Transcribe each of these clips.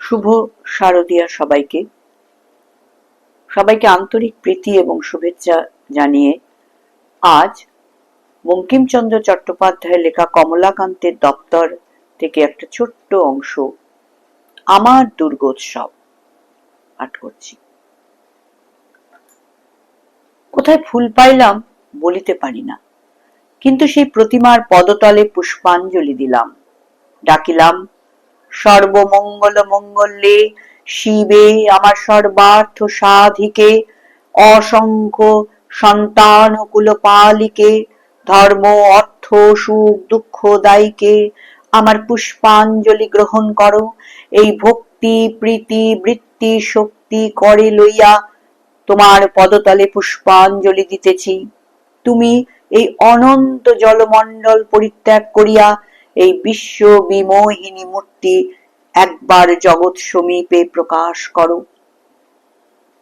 শুভ শারদীয়া সবাইকে আন্তরিক প্রীতি এবং শুভেচ্ছা জানিয়ে আজ বঙ্কিমচন্দ্র চট্টোপাধ্যায়ের লেখা কমলাকান্তের দপ্তর থেকে একটা ছোট্ট অংশ আমার দুর্গোৎসব পাঠ করছি। কোথায় ফুল পাইলাম বলিতে পারি না, কিন্তু সেই প্রতিমার পদতলে পুষ্পাঞ্জলি দিলাম, ডাকিলাম সর্বমঙ্গল মঙ্গলে শিবে আমার সর্বার্থ সাধিকে, অসংখ্য সন্তান কুলপালিকে, ধর্ম অর্থ সুখ দুঃখ দায়ীকে আমার পুষ্পাঞ্জলি গ্রহণ করো। এই ভক্তি প্রীতি বৃত্তি শক্তি করে লইয়া তোমার পদতলে পুষ্পাঞ্জলি দিতেছি। তুমি এই অনন্ত জলমণ্ডল পরিত্যাগ করিয়া এই বিশ্ব বিমোহিনী মূর্তি একবার জগৎ সমীপে প্রকাশ করো।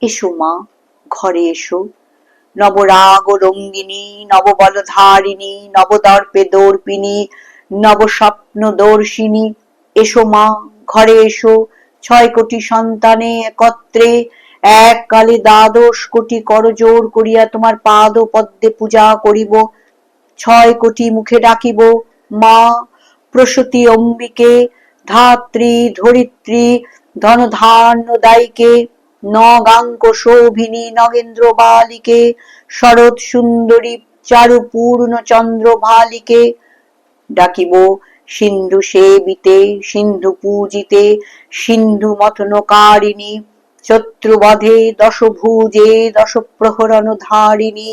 এসো মা, ঘরে এসো, নবরাগ রঙ্গিনী, নববলধারিণী, নবদর্পে দর্পিনী, নবস্বপ্ন দর্শিনী। এসো মা, ঘরে এসো, 6 কোটি সন্তানে একত্রে এককালে 12 কোটি করজোড় করিয়া তোমার পাদ পদ্মে পূজা করিব। 6 কোটি মুখে ডাকিব, মা প্রসূতি অম্বিকে, ধাত্রী ধরিত্রী ধনধান্য দায়ীকে, নগাঙ্ক শোভিনী নগেন্দ্র বালিকে, শরৎ সুন্দরী চারু পূর্ণ চন্দ্র ভালিকে। ডাকিব সিন্ধু সেবিতে, সিন্ধু পূজিতে, সিন্ধু মথনকারিণী, শত্রুবধে দশভুজে দশপ্রহরণ ধারিণী।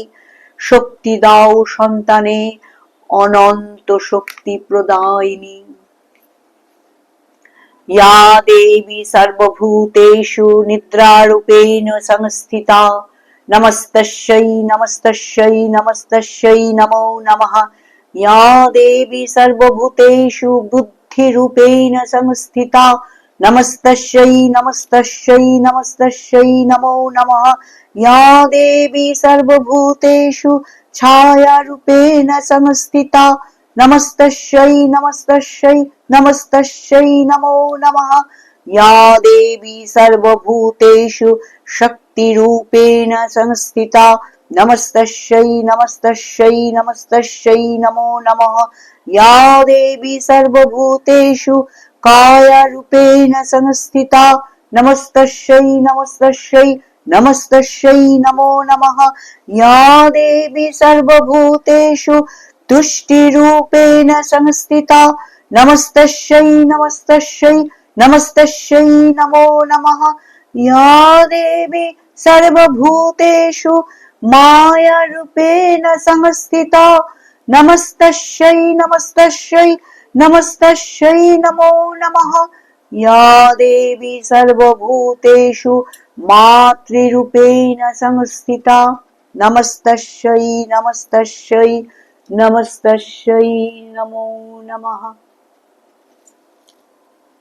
শক্তি দাও সন্তানে, অনন্ত শক্তি প্রদায়িনী। या देवी सर्वभूतेषु निद्रारूपेण संस्थिता, नमस्तस्यै नमस्तस्यै नमस्तस्यै नमो नमः। या देवी सर्वभूतेषु बुद्धिरूपेण संस्थिता, नमस्तस्यै नमस्तस्यै नमस्तस्यै नमो नमः। या देवी सर्वभूतेषु छायारूपेण संस्थिता, नमस्तस्यै नमस्तस्यै नमस्तस्यै नमो नमः। या देवी सर्वभूतेषु शक्तिरूपेण संस्थिता, नमस्तस्यै नमस्तस्यै नमस्तस्यै नमो नमः। या देवी सर्वभूतेषु कायरूपेण संस्थिता, नमस्तस्यै नमस्तस्यै नमस्तस्यै नमो नमः। या देवी सर्वभूतेषु तुष्टिरूपेण संस्थिता, नमस्तस्यै नमस्तस्यै नमस्तस्यै नमो नमः। या देवी सर्वभूतेषु मायारूपेण संस्थिता, नमस्तस्यै नमस्तस्यै नमस्तस्यै नमो नमः। या देवी सर्वभूतेषु मातृरूपेण संस्थिता, नमस्तस्यै नमस्तस्यै नमस्तस्यै नमो नमः।